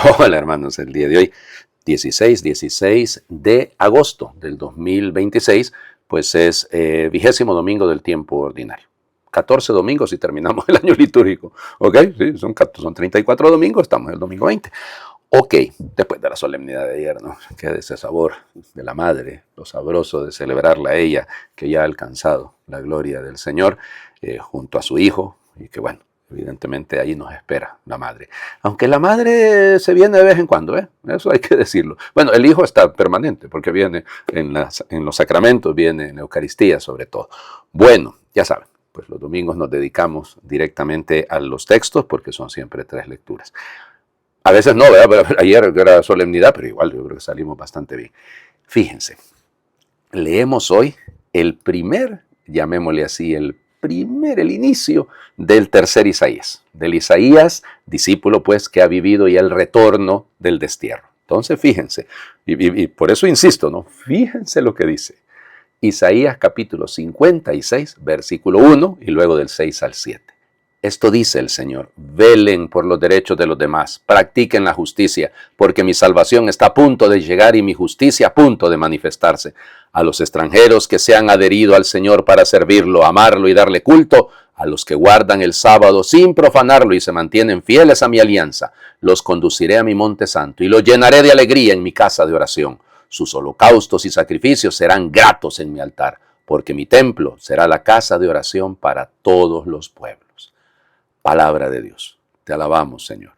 Hola hermanos, el día de hoy, 16 de agosto del 2026, pues es 20º domingo del tiempo ordinario. 14 domingos y terminamos el año litúrgico. ¿Ok? Sí, son 34 domingos, estamos en el domingo 20. Ok, después de la solemnidad de ayer, ¿no? Queda ese sabor de la madre, lo sabroso de celebrarla a ella, que ya ha alcanzado la gloria del Señor junto a su hijo, y que bueno, evidentemente ahí nos espera la madre. Aunque la madre se viene de vez en cuando, ¿eh? Eso hay que decirlo. Bueno, el hijo está permanente, porque viene en los sacramentos, viene en la Eucaristía sobre todo. Bueno, ya saben, pues los domingos nos dedicamos directamente a los textos, porque son siempre 3 lecturas. A veces no, ¿verdad? Pero ayer era solemnidad, pero igual yo creo que salimos bastante bien. Fíjense, leemos hoy el primer, llamémosle así, el inicio del tercer Isaías. Del Isaías, discípulo pues que ha vivido ya el retorno del destierro. Entonces fíjense, y por eso insisto, ¿no? Fíjense lo que dice. Isaías capítulo 56, versículo 1 y luego del 6 al 7. Esto dice el Señor: velen por los derechos de los demás, practiquen la justicia, porque mi salvación está a punto de llegar y mi justicia a punto de manifestarse. A los extranjeros que se han adherido al Señor para servirlo, amarlo y darle culto, a los que guardan el sábado sin profanarlo y se mantienen fieles a mi alianza, los conduciré a mi monte santo y los llenaré de alegría en mi casa de oración. Sus holocaustos y sacrificios serán gratos en mi altar, porque mi templo será la casa de oración para todos los pueblos. Palabra de Dios. Te alabamos, Señor.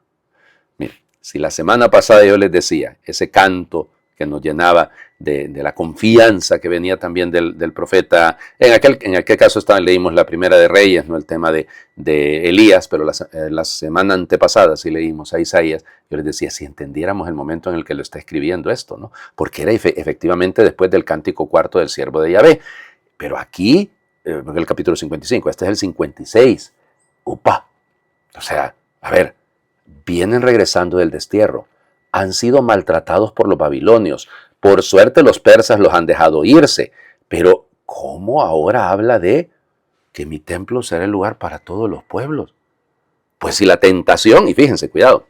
Mire, si la semana pasada yo les decía, ese canto que nos llenaba de la confianza que venía también del profeta, en aquel caso leímos la primera de Reyes, no el tema de Elías, pero la semana antepasada sí leímos a Isaías. Yo les decía, si entendiéramos el momento en el que lo está escribiendo esto, ¿no? Porque era efectivamente después del cántico cuarto del siervo de Yahvé. Pero aquí, el capítulo 55, este es el 56. ¡Upa! O sea, a ver, vienen regresando del destierro, han sido maltratados por los babilonios, por suerte los persas los han dejado irse, pero ¿cómo ahora habla de que mi templo será el lugar para todos los pueblos? Pues si la tentación, y fíjense, cuidado,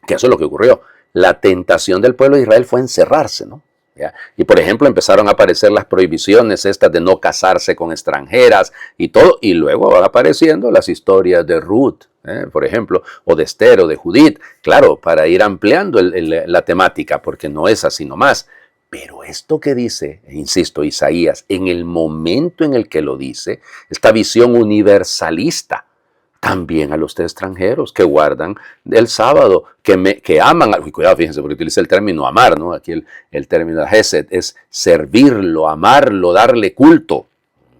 que eso es lo que ocurrió, la tentación del pueblo de Israel fue encerrarse, ¿no? ¿Ya? Y por ejemplo empezaron a aparecer las prohibiciones estas de no casarse con extranjeras y todo, y luego van apareciendo las historias de Ruth, por ejemplo, o de Esther o de Judith, claro, para ir ampliando la temática, porque no es así nomás. Pero esto que dice, insisto, Isaías, en el momento en el que lo dice, esta visión universalista, también a los extranjeros que guardan el sábado, que aman, cuidado, fíjense, porque utiliza el término amar, ¿no? Aquí el término hesed es servirlo, amarlo, darle culto.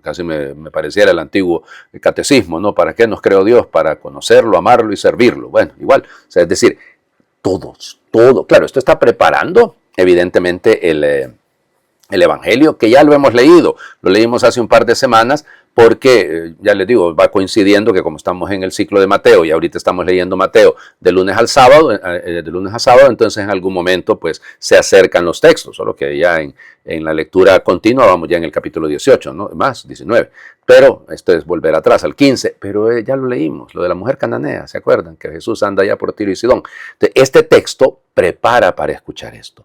Casi me pareciera el antiguo catecismo, ¿no? ¿Para qué nos creó Dios? Para conocerlo, amarlo y servirlo. Bueno, igual, o sea, es decir, todo. Claro, esto está preparando, evidentemente, el Evangelio, que ya lo hemos leído, lo leímos hace un par de semanas, porque, ya les digo, va coincidiendo que como estamos en el ciclo de Mateo y ahorita estamos leyendo Mateo de lunes a sábado, entonces en algún momento pues se acercan los textos, solo que ya en la lectura continua vamos ya en el capítulo 18, ¿no? Más, 19, pero esto es volver atrás al 15, pero ya lo leímos, lo de la mujer cananea, ¿se acuerdan? Que Jesús anda allá por Tiro y Sidón. Entonces, este texto prepara para escuchar esto.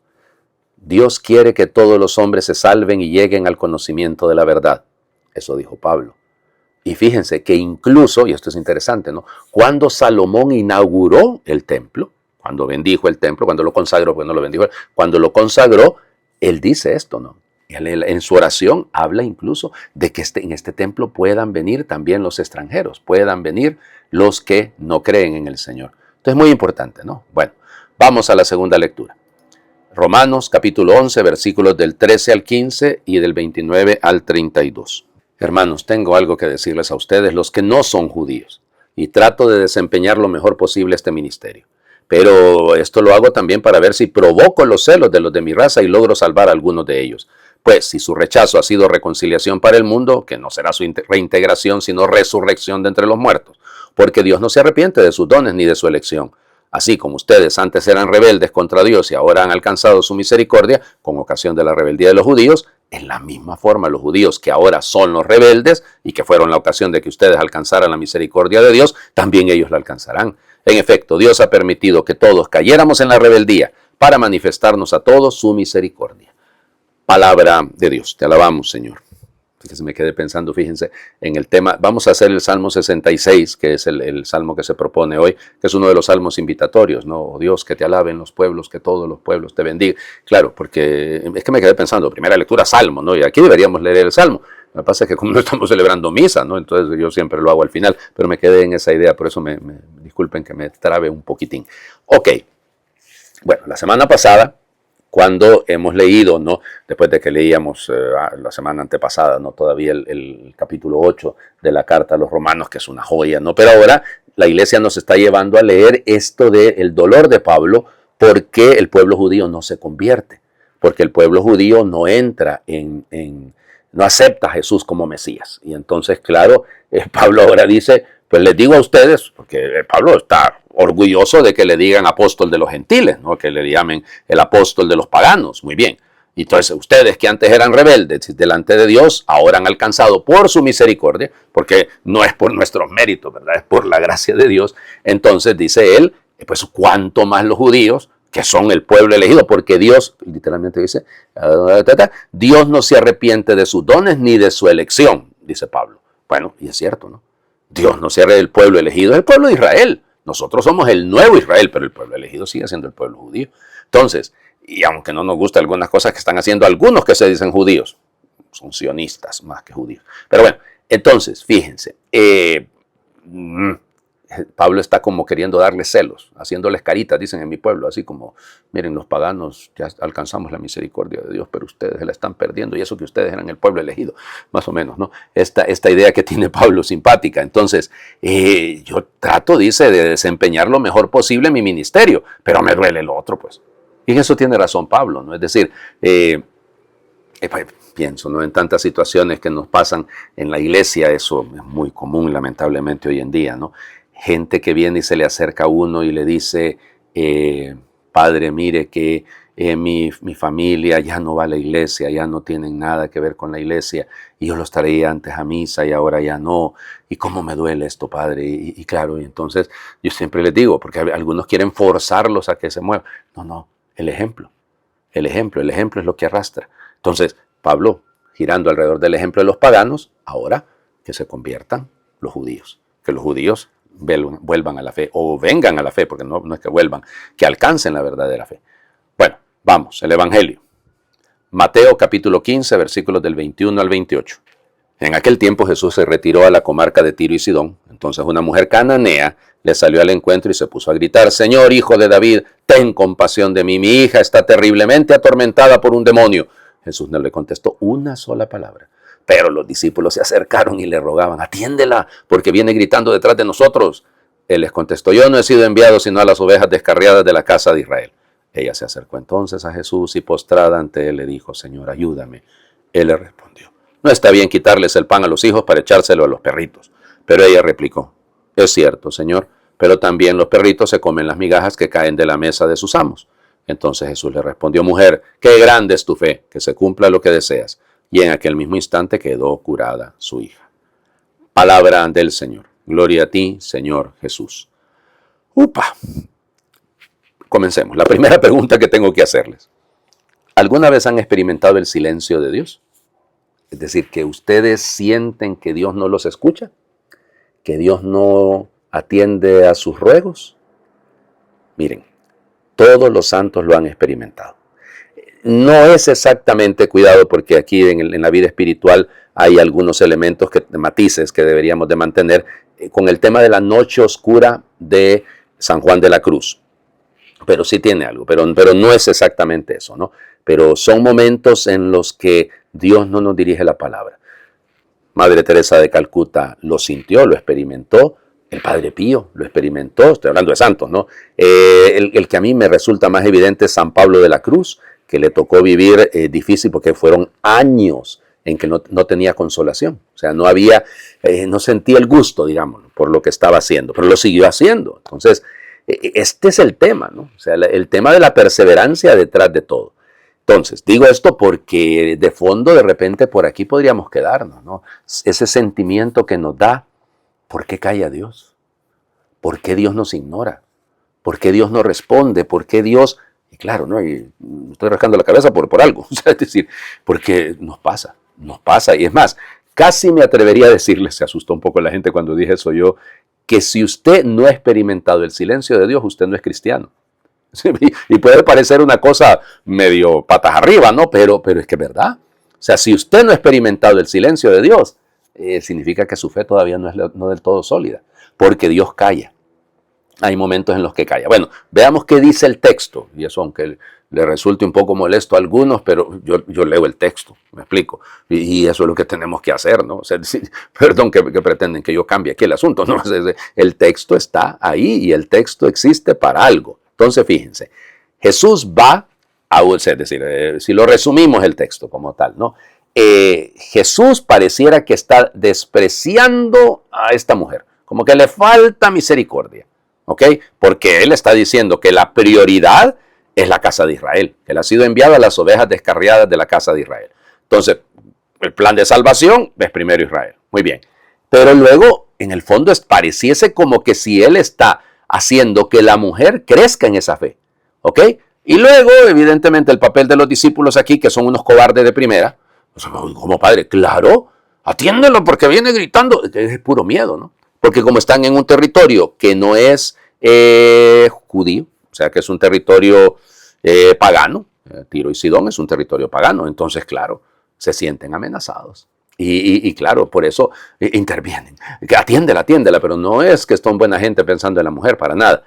Dios quiere que todos los hombres se salven y lleguen al conocimiento de la verdad. Eso dijo Pablo. Y fíjense que incluso, y esto es interesante, ¿no? Cuando Salomón inauguró el templo, cuando bendijo el templo, cuando lo consagró, pues no lo bendijo, cuando lo consagró, él dice esto, ¿no? Él, en su oración habla incluso de que en este templo puedan venir también los extranjeros, puedan venir los que no creen en el Señor. Entonces, muy importante, ¿no? Bueno, vamos a la segunda lectura. Romanos capítulo 11, versículos del 13 al 15 y del 29 al 32. Hermanos, tengo algo que decirles a ustedes, los que no son judíos, y trato de desempeñar lo mejor posible este ministerio. Pero esto lo hago también para ver si provoco los celos de los de mi raza y logro salvar a algunos de ellos. Pues si su rechazo ha sido reconciliación para el mundo, que no será su reintegración, sino resurrección de entre los muertos. Porque Dios no se arrepiente de sus dones ni de su elección. Así como ustedes antes eran rebeldes contra Dios y ahora han alcanzado su misericordia con ocasión de la rebeldía de los judíos, en la misma forma los judíos que ahora son los rebeldes y que fueron la ocasión de que ustedes alcanzaran la misericordia de Dios, también ellos la alcanzarán. En efecto, Dios ha permitido que todos cayéramos en la rebeldía para manifestarnos a todos su misericordia. Palabra de Dios. Te alabamos, Señor. Fíjense, me quedé pensando, fíjense, en el tema. Vamos a hacer el Salmo 66, que es el salmo que se propone hoy, que es uno de los salmos invitatorios, ¿no? Oh Dios, que te alaben los pueblos, que todos los pueblos te bendigan. Claro, porque es que me quedé pensando, primera lectura, salmo, ¿no? Y aquí deberíamos leer el salmo. Lo que pasa es que como no estamos celebrando misa, ¿no? Entonces yo siempre lo hago al final, pero me quedé en esa idea, por eso disculpen que me trabe un poquitín. Ok, bueno, la semana pasada, cuando hemos leído, ¿no? Después de que leíamos la semana antepasada, ¿no? Todavía el capítulo 8 de la carta a los romanos, que es una joya, ¿no? Pero ahora la iglesia nos está llevando a leer esto del dolor de Pablo, porque el pueblo judío no se convierte, porque el pueblo judío no entra no acepta a Jesús como Mesías. Y entonces, claro, Pablo ahora dice, pues les digo a ustedes, porque Pablo está orgulloso de que le digan apóstol de los gentiles, ¿no? Que le llamen el apóstol de los paganos. Muy bien. Y entonces ustedes que antes eran rebeldes delante de Dios, ahora han alcanzado por su misericordia, porque no es por nuestros méritos, ¿verdad? Es por la gracia de Dios. Entonces dice él, pues cuánto más los judíos, que son el pueblo elegido, porque Dios, literalmente dice, Dios no se arrepiente de sus dones ni de su elección, dice Pablo. Bueno, y es cierto, ¿no? Dios no se arrepiente del pueblo elegido, es el pueblo de Israel. Nosotros somos el nuevo Israel, pero el pueblo elegido sigue siendo el pueblo judío. Entonces, y aunque no nos gustan algunas cosas que están haciendo algunos que se dicen judíos, son sionistas más que judíos. Pero bueno, entonces, fíjense, Pablo está como queriendo darles celos, haciéndoles caritas, dicen en mi pueblo, así como, miren, los paganos ya alcanzamos la misericordia de Dios, pero ustedes se la están perdiendo, y eso que ustedes eran el pueblo elegido, más o menos, ¿no? Esta idea que tiene Pablo simpática. Entonces, yo trato, dice, de desempeñar lo mejor posible mi ministerio, pero me duele lo otro, pues. Y en eso tiene razón Pablo, ¿no? Es decir, pienso, ¿no? En tantas situaciones que nos pasan en la iglesia, eso es muy común, lamentablemente, hoy en día, ¿no? Gente que viene y se le acerca a uno y le dice, padre, mire que mi familia ya no va a la iglesia, ya no tienen nada que ver con la iglesia, y yo los traía antes a misa y ahora ya no, y cómo me duele esto, padre, y claro, y entonces yo siempre les digo, porque algunos quieren forzarlos a que se muevan, no, el ejemplo es lo que arrastra. Entonces, Pablo, girando alrededor del ejemplo de los paganos, ahora que se conviertan los judíos, que los judíos vuelvan a la fe, o vengan a la fe, porque no es que vuelvan, que alcancen la verdadera fe. Bueno, vamos, el Evangelio. Mateo capítulo 15, versículos del 21 al 28. En aquel tiempo Jesús se retiró a la comarca de Tiro y Sidón. Entonces una mujer cananea le salió al encuentro y se puso a gritar, Señor, hijo de David, ten compasión de mí, mi hija está terriblemente atormentada por un demonio. Jesús no le contestó una sola palabra. Pero los discípulos se acercaron y le rogaban, atiéndela, porque viene gritando detrás de nosotros. Él les contestó, yo no he sido enviado sino a las ovejas descarriadas de la casa de Israel. Ella se acercó entonces a Jesús y postrada ante él le dijo, Señor, ayúdame. Él le respondió, no está bien quitarles el pan a los hijos para echárselo a los perritos. Pero ella replicó, es cierto, Señor, pero también los perritos se comen las migajas que caen de la mesa de sus amos. Entonces Jesús le respondió, mujer, qué grande es tu fe, que se cumpla lo que deseas. Y en aquel mismo instante quedó curada su hija. Palabra del Señor. Gloria a ti, Señor Jesús. ¡Upa! Comencemos. La primera pregunta que tengo que hacerles. ¿Alguna vez han experimentado el silencio de Dios? Es decir, que ustedes sienten que Dios no los escucha, que Dios no atiende a sus ruegos. Miren, todos los santos lo han experimentado. No es exactamente, cuidado, porque aquí en la vida espiritual hay algunos elementos, matices que deberíamos de mantener con el tema de la noche oscura de San Juan de la Cruz. Pero sí tiene algo, pero no es exactamente eso, ¿no? Pero son momentos en los que Dios no nos dirige la palabra. Madre Teresa de Calcuta lo sintió, lo experimentó. El Padre Pío lo experimentó. Estoy hablando de santos, ¿no? El que a mí me resulta más evidente es San Pablo de la Cruz, que le tocó vivir difícil porque fueron años en que no tenía consolación. O sea, no sentía el gusto, digamos, por lo que estaba haciendo, pero lo siguió haciendo. Entonces, este es el tema, ¿no? O sea, el tema de la perseverancia detrás de todo. Entonces, digo esto porque de fondo, de repente, por aquí podríamos quedarnos, ¿no? Ese sentimiento que nos da, ¿por qué calla Dios? ¿Por qué Dios nos ignora? ¿Por qué Dios no responde? ¿Por qué Dios...? Y claro, ¿no? Y me estoy rascando la cabeza por algo. O sea, es decir, porque nos pasa. Y es más, casi me atrevería a decirle, se asustó un poco la gente cuando dije eso yo, que si usted no ha experimentado el silencio de Dios, usted no es cristiano. Sí, y puede parecer una cosa medio patas arriba, ¿no? Pero es que es verdad. O sea, si usted no ha experimentado el silencio de Dios, significa que su fe todavía no es no del todo sólida, porque Dios calla. Hay momentos en los que calla. Bueno, veamos qué dice el texto, y eso aunque le resulte un poco molesto a algunos, pero yo leo el texto, me explico, y eso es lo que tenemos que hacer, ¿no? O sea, perdón que pretenden que yo cambie aquí el asunto, ¿no? El texto está ahí y el texto existe para algo. Entonces, fíjense, Jesús va es decir, si lo resumimos el texto como tal, ¿no? Jesús pareciera que está despreciando a esta mujer, como que le falta misericordia. ¿Ok? Porque él está diciendo que la prioridad es la casa de Israel, que él ha sido enviado a las ovejas descarriadas de la casa de Israel. Entonces, el plan de salvación es primero Israel. Muy bien. Pero luego, en el fondo, pareciese como que si él está haciendo que la mujer crezca en esa fe. ¿Ok? Y luego, evidentemente, el papel de los discípulos aquí, que son unos cobardes de primera. Como padre, claro, atiéndelo porque viene gritando. Es puro miedo, ¿no? Porque como están en un territorio que no es judío, o sea que es un territorio pagano, Tiro y Sidón es un territorio pagano, entonces claro, se sienten amenazados. Y claro, por eso intervienen. Atiéndela, pero no es que son buena gente pensando en la mujer, para nada.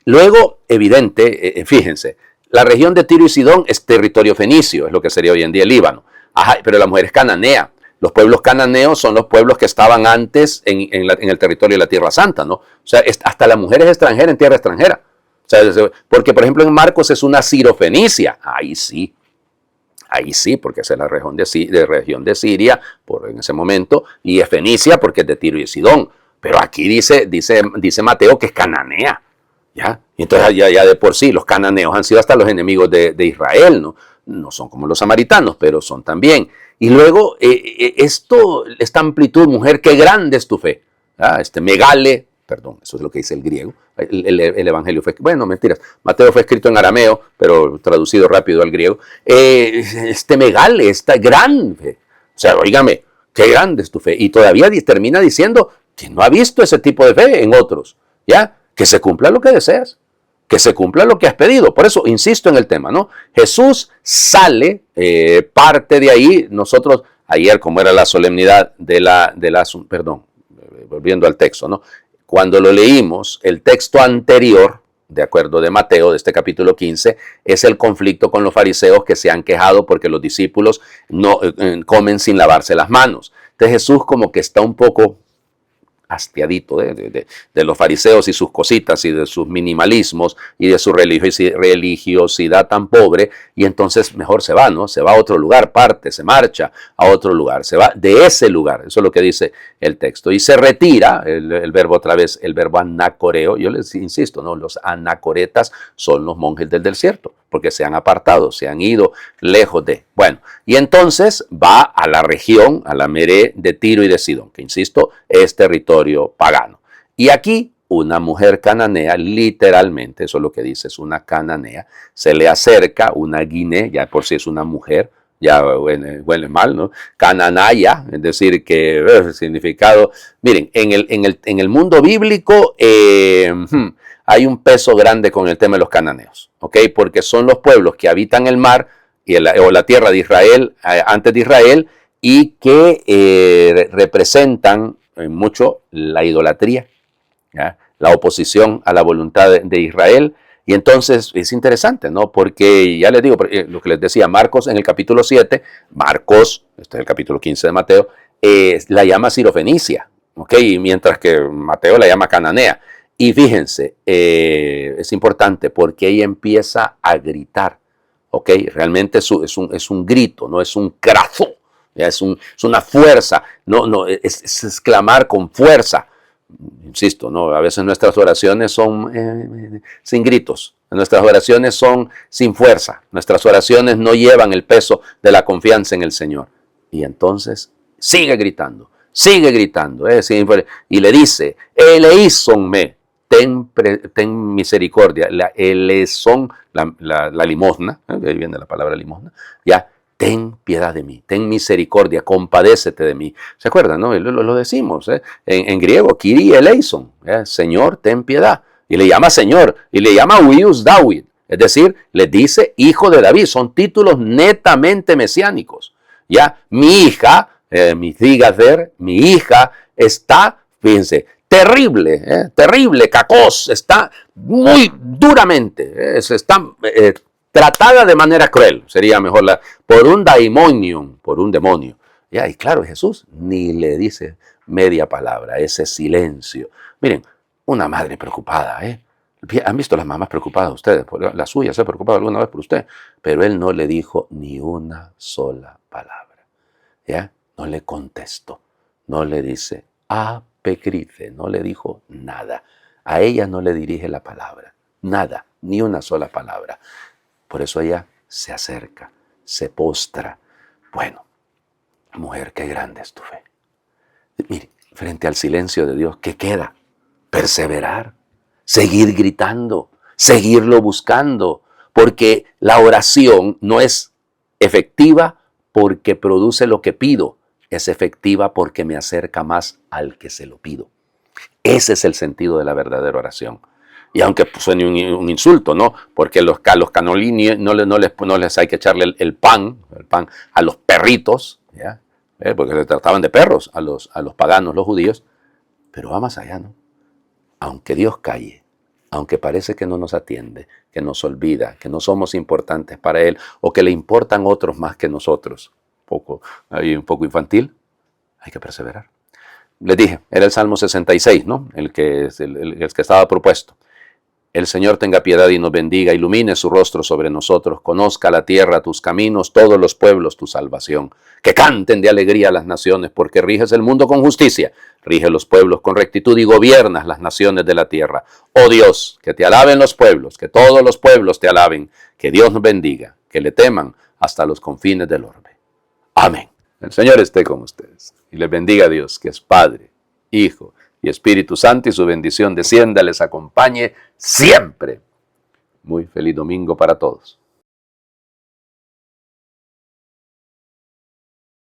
Luego, evidente, fíjense, la región de Tiro y Sidón es territorio fenicio, es lo que sería hoy en día el Líbano. Ajá, pero la mujer es cananea. Los pueblos cananeos son los pueblos que estaban antes en el territorio de la Tierra Santa, ¿no? O sea, hasta la mujer es extranjera en tierra extranjera. O sea, porque, por ejemplo, en Marcos es una sirofenicia. Ahí sí, porque esa es la región de Siria en ese momento, y es fenicia porque es de Tiro y Sidón. Pero aquí dice Mateo que es cananea. ¿Ya? Y entonces ya de por sí los cananeos han sido hasta los enemigos de Israel, ¿no? No son como los samaritanos, pero son también. Y luego, esta amplitud, mujer, qué grande es tu fe. Megale, perdón, eso es lo que dice el griego. El evangelio fue, bueno, mentiras. Mateo fue escrito en arameo, pero traducido rápido al griego. Megale, esta gran fe. O sea, oígame, qué grande es tu fe. Y todavía termina diciendo que no ha visto ese tipo de fe en otros. ¿Ya? Que se cumpla lo que deseas. Que se cumpla lo que has pedido. Por eso insisto en el tema, ¿no? Jesús sale, parte de ahí. Nosotros, ayer, como era la solemnidad perdón, volviendo al texto, ¿no? Cuando lo leímos, el texto anterior, de acuerdo de Mateo, de este capítulo 15, es el conflicto con los fariseos que se han quejado porque los discípulos no comen sin lavarse las manos. Entonces Jesús como que está un poco hastiadito de los fariseos y sus cositas y de sus minimalismos y de su religiosidad tan pobre, y entonces mejor se va, ¿no? Se va a otro lugar, se marcha a otro lugar, se va de ese lugar, eso es lo que dice el texto, y se retira, el verbo otra vez, el verbo anacoreo, yo les insisto, ¿no? Los anacoretas son los monjes del desierto, porque se han apartado, se han ido lejos de. Bueno, y entonces va a la región, a la meré de Tiro y de Sidón, que insisto, es territorio pagano. Y aquí una mujer cananea, literalmente, eso es lo que dice, es una cananea, se le acerca una guinea, ya por si es una mujer, ya huele mal, ¿no? Cananaya, es decir, que el significado, miren, en el mundo bíblico hay un peso grande con el tema de los cananeos, ¿ok? Porque son los pueblos que habitan el mar o la tierra de Israel, antes de Israel, y que representan mucho la idolatría, ¿ya? La oposición a la voluntad de Israel. Y entonces es interesante, ¿no? Porque ya les digo, lo que les decía, Marcos en el capítulo 7, Marcos, este es el capítulo 15 de Mateo, la llama sirofenicia, ¿ok? Mientras que Mateo la llama cananea. Y fíjense, es importante porque ella empieza a gritar, ¿ok? Realmente es un grito, no es un crazo, es una fuerza, es clamar con fuerza. Insisto, ¿no? A veces nuestras oraciones son sin gritos, nuestras oraciones son sin fuerza, nuestras oraciones no llevan el peso de la confianza en el Señor. Y entonces sigue gritando, y le dice, eleísonme, ten misericordia. Son la limosna, de ahí viene la palabra limosna, ya, ten piedad de mí, ten misericordia, compadécete de mí. ¿Se acuerdan, no? Lo decimos, en griego, Kyrie eleison, Señor, ten piedad. Y le llama Señor, y le llama Huius David, es decir, le dice Hijo de David. Son títulos netamente mesiánicos. Ya, mi hija, mi hija está, fíjense, terrible, cacos, está muy duramente, está tratada de manera cruel, sería mejor por un daimonium, por un demonio. Ya, y claro, Jesús ni le dice media palabra, ese silencio. Miren, una madre preocupada, ¿Han visto las mamás preocupadas ustedes? La suya se ha preocupado alguna vez por usted, pero él no le dijo ni una sola palabra. ¿Ya? No le contestó, no le dice, pecrife, no le dijo nada. A ella no le dirige la palabra, nada, ni una sola palabra. Por eso ella se acerca, se postra. Bueno, mujer, qué grande es tu fe. Mire, frente al silencio de Dios, ¿qué queda? Perseverar, seguir gritando, seguirlo buscando, porque la oración no es efectiva porque produce lo que pido, es efectiva porque me acerca más al que se lo pido. Ese es el sentido de la verdadera oración. Y aunque suene un insulto, ¿no? Porque los canolini no les hay que echarle el pan a los perritos, ¿ya? Porque se trataban de perros a los paganos, los judíos. Pero va más allá, ¿no? Aunque Dios calle, aunque parece que no nos atiende, que nos olvida, que no somos importantes para Él, o que le importan otros más que nosotros, un poco infantil, hay que perseverar. Les dije, era el Salmo 66, ¿no? El que estaba propuesto. El Señor tenga piedad y nos bendiga, ilumine su rostro sobre nosotros, conozca la tierra tus caminos, todos los pueblos tu salvación. Que canten de alegría las naciones, porque riges el mundo con justicia, rige los pueblos con rectitud y gobiernas las naciones de la tierra. Oh Dios, que te alaben los pueblos, que todos los pueblos te alaben, que Dios nos bendiga, que le teman hasta los confines del orbe. Amén. El Señor esté con ustedes y les bendiga a Dios, que es Padre, Hijo y Espíritu Santo, y su bendición descienda, les acompañe siempre. Muy feliz domingo para todos.